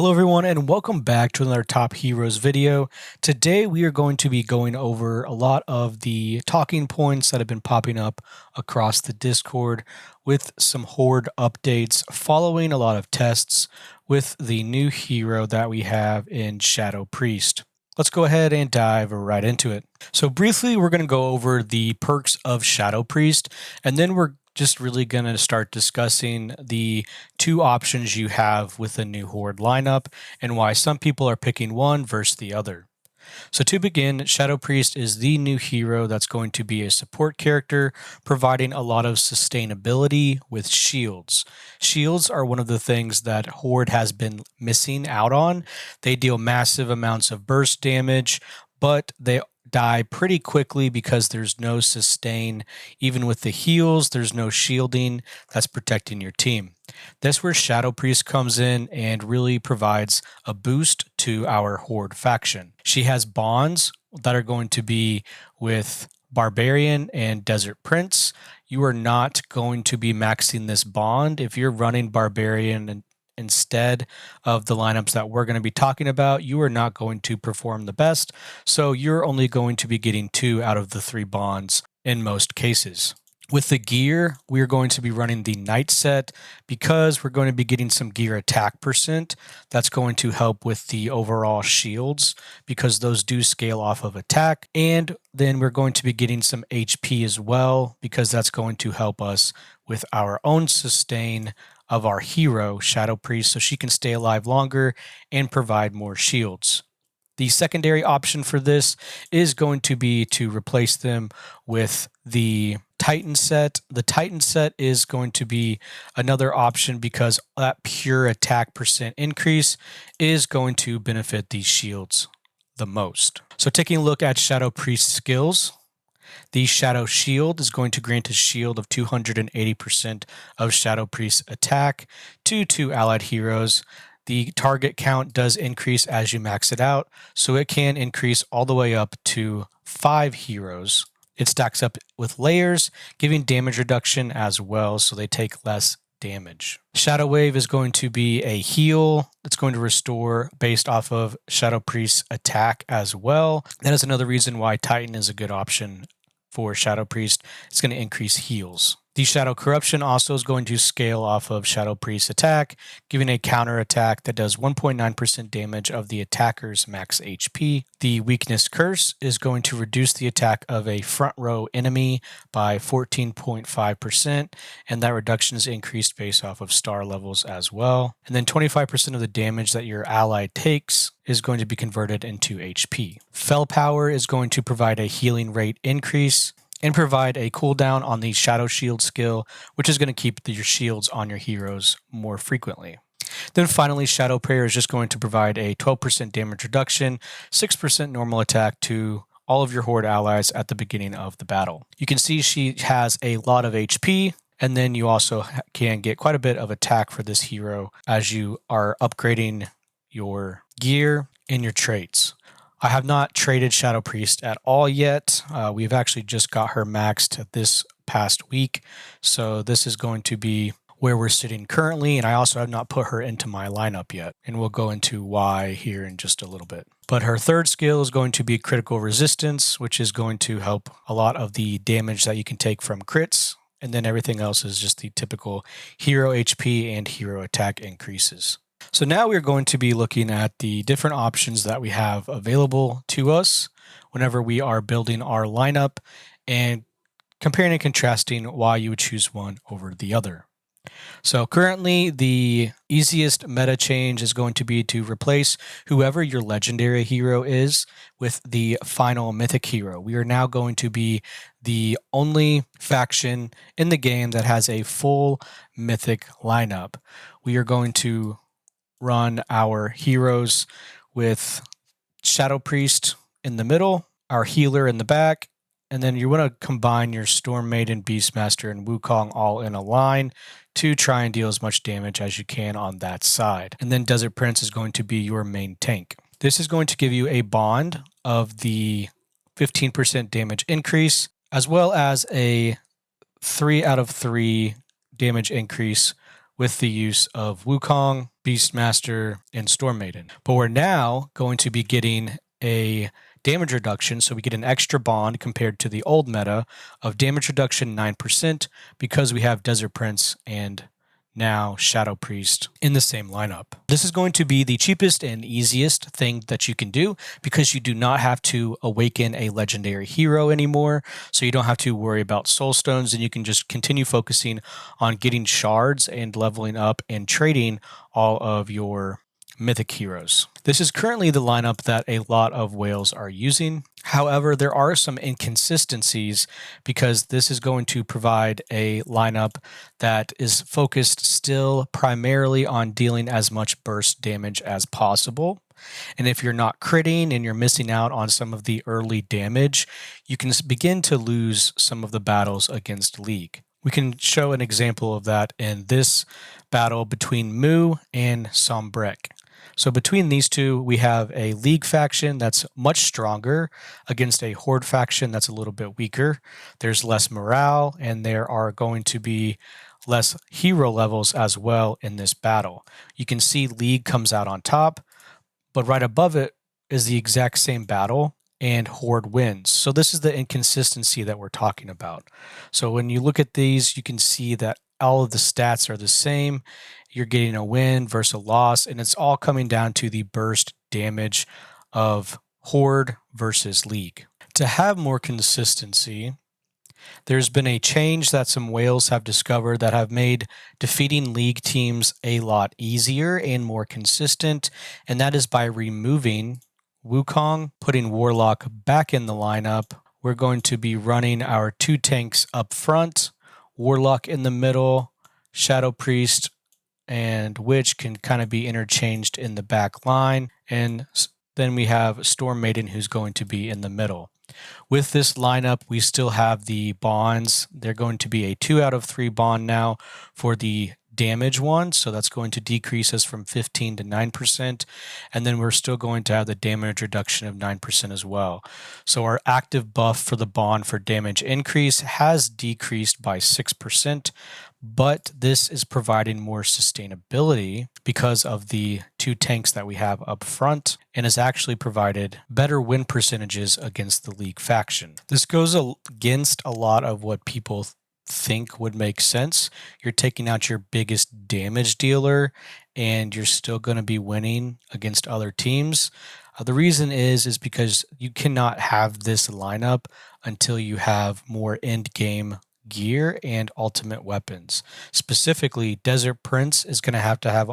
Hello everyone and welcome back to another Top Heroes video. Today we are going to be going over a lot of the talking points that have been popping up across the Discord with some Horde updates following a lot of tests with the new hero that we have in Shadow Priest. Let's go ahead and dive right into it. So briefly, we're going to go over the perks of Shadow Priest, and then we're just really going to start discussing the two options you have with the new Horde lineup and why some people are picking one versus the other. So to begin, Shadow Priest is the new hero that's going to be a support character, providing a lot of sustainability with shields. Shields are one of the things that Horde has been missing out on. They deal massive amounts of burst damage, but they die pretty quickly because there's no sustain. Even with the heals, there's no shielding that's protecting your team. That's where Shadow Priest comes in and really provides a boost to our Horde faction. She has bonds that are going to be with Barbarian and Desert Prince. You are not going to be maxing this bond. If you're running Barbarian instead of the lineups that we're going to be talking about, you are not going to perform the best. So you're only going to be getting 2 out of the 3 bonds in most cases. With the gear, we're going to be running the Knight set because we're going to be getting some gear attack percent. That's going to help with the overall shields because those do scale off of attack. And then we're going to be getting some HP as well because that's going to help us with our own sustain of our hero, Shadow Priest, so she can stay alive longer and provide more shields. The secondary option for this is going to be to replace them with the Titan set. The Titan set is going to be another option because that pure attack percent increase is going to benefit these shields the most. So taking a look at Shadow Priest's skills, the Shadow Shield is going to grant a shield of 280% of Shadow Priest's attack to 2 allied heroes. The target count does increase as you max it out, so it can increase all the way up to 5 heroes. It stacks up with layers, giving damage reduction as well, so they take less damage. Shadow Wave is going to be a heal. It's going to restore based off of Shadow Priest's attack as well. That is another reason why Titan is a good option for Shadow Priest. It's going to increase heals. The Shadow Corruption also is going to scale off of Shadow Priest's attack, giving a counter attack that does 1.9% damage of the attacker's max HP. The Weakness Curse is going to reduce the attack of a front row enemy by 14.5%, and that reduction is increased based off of star levels as well. And then 25% of the damage that your ally takes is going to be converted into HP. Fell Power is going to provide a healing rate increase and provide a cooldown on the Shadow Shield skill, which is going to keep your shields on your heroes more frequently. Then finally, Shadow Prayer is just going to provide a 12% damage reduction, 6% normal attack to all of your Horde allies at the beginning of the battle. You can see she has a lot of HP, and then you also can get quite a bit of attack for this hero as you are upgrading your gear and your traits. I have not traded Shadow Priest at all yet. We've actually just got her maxed this past week. So this is going to be where we're sitting currently. And I also have not put her into my lineup yet. And we'll go into why here in just a little bit. But her third skill is going to be Critical Resistance, which is going to help a lot of the damage that you can take from crits. And then everything else is just the typical hero HP and hero attack increases. So now we're going to be looking at the different options that we have available to us whenever we are building our lineup and comparing and contrasting why you would choose one over the other. So currently the easiest meta change is going to be to replace whoever your legendary hero is with the final mythic hero. We are now going to be the only faction in the game that has a full mythic lineup. We are going to run our heroes with Shadow Priest in the middle, our healer in the back, and then you want to combine your Storm Maiden, Beastmaster, and Wukong all in a line to try and deal as much damage as you can on that side. And then Desert Prince is going to be your main tank. This is going to give you a bond of the 15% damage increase, as well as a 3 out of 3 damage increase with the use of Wukong, Beastmaster, and Storm Maiden. But we're now going to be getting a damage reduction, so we get an extra bond compared to the old meta of damage reduction 9% because we have Desert Prince and now Shadow Priest in the same lineup. This is going to be the cheapest and easiest thing that you can do because you do not have to awaken a legendary hero anymore, so you don't have to worry about soul stones, and you can just continue focusing on getting shards and leveling up and trading all of your mythic heroes. This is currently the lineup that a lot of whales are using. However, there are some inconsistencies because this is going to provide a lineup that is focused still primarily on dealing as much burst damage as possible. And if you're not critting and you're missing out on some of the early damage, you can begin to lose some of the battles against League. We can show an example of that in this battle between Mu and Sombrek. So between these two, we have a League faction that's much stronger against a Horde faction that's a little bit weaker. There's less morale, and there are going to be less hero levels as well in this battle. You can see League comes out on top, but right above it is the exact same battle, and Horde wins. So this is the inconsistency that we're talking about. So when you look at these, you can see that all of the stats are the same. You're getting a win versus a loss, and it's all coming down to the burst damage of Horde versus League. To have more consistency, there's been a change that some whales have discovered that have made defeating League teams a lot easier and more consistent, and that is by removing Wukong, putting Warlock back in the lineup. We're going to be running our 2 tanks up front, Warlock in the middle, Shadow Priest and Witch can kind of be interchanged in the back line, and then we have Storm Maiden who's going to be in the middle. With this lineup, we still have the bonds. They're going to be a 2 out of 3 bond now for the damage one, so that's going to decrease us from 15 to 9%, and then we're still going to have the damage reduction of 9% as well. So our active buff for the bond for damage increase has decreased by 6%, but this is providing more sustainability because of the 2 tanks that we have up front, and has actually provided better win percentages against the League faction. This goes against a lot of what people think would make sense. You're taking out your biggest damage dealer and you're still going to be winning against other teams. The reason is because you cannot have this lineup until you have more end game gear and ultimate weapons. Specifically, Desert Prince is going to have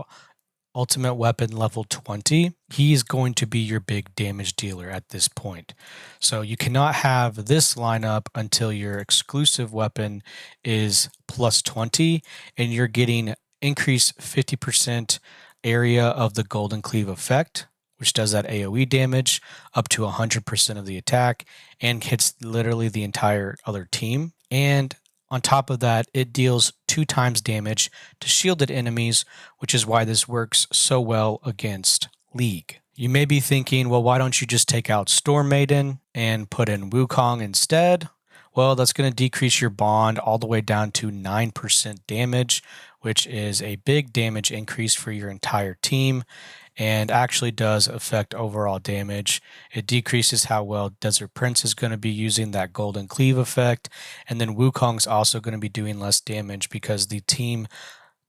ultimate weapon level 20. He's going to be your big damage dealer at this point. So you cannot have this lineup until your exclusive weapon is plus 20 and you're getting increased 50% area of the Golden Cleave effect, which does that AoE damage up to 100% of the attack and hits literally the entire other team. And on top of that, it deals 2 times damage to shielded enemies, which is why this works so well against League. You may be thinking, well, why don't you just take out Storm Maiden and put in Wukong instead? Well, that's going to decrease your bond all the way down to 9% damage, which is a big damage increase for your entire team and actually does affect overall damage. It decreases how well Desert Prince is going to be using that Golden Cleave effect, and then Wukong's also going to be doing less damage because the team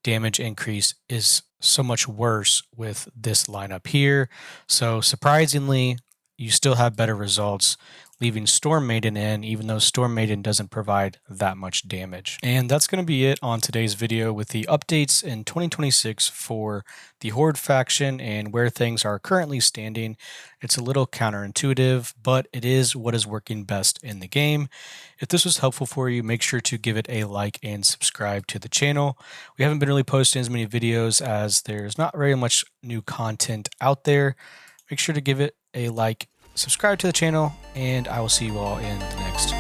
damage increase is so much worse with this lineup here. So surprisingly, you still have better results leaving Storm Maiden in, even though Storm Maiden doesn't provide that much damage. And that's going to be it on today's video with the updates in 2026 for the Horde faction and where things are currently standing. It's a little counterintuitive, but it is what is working best in the game. If this was helpful for you, make sure to give it a like and subscribe to the channel. We haven't been really posting as many videos as there's not very much new content out there. Make sure to give it a like, subscribe to the channel, and I will see you all in the next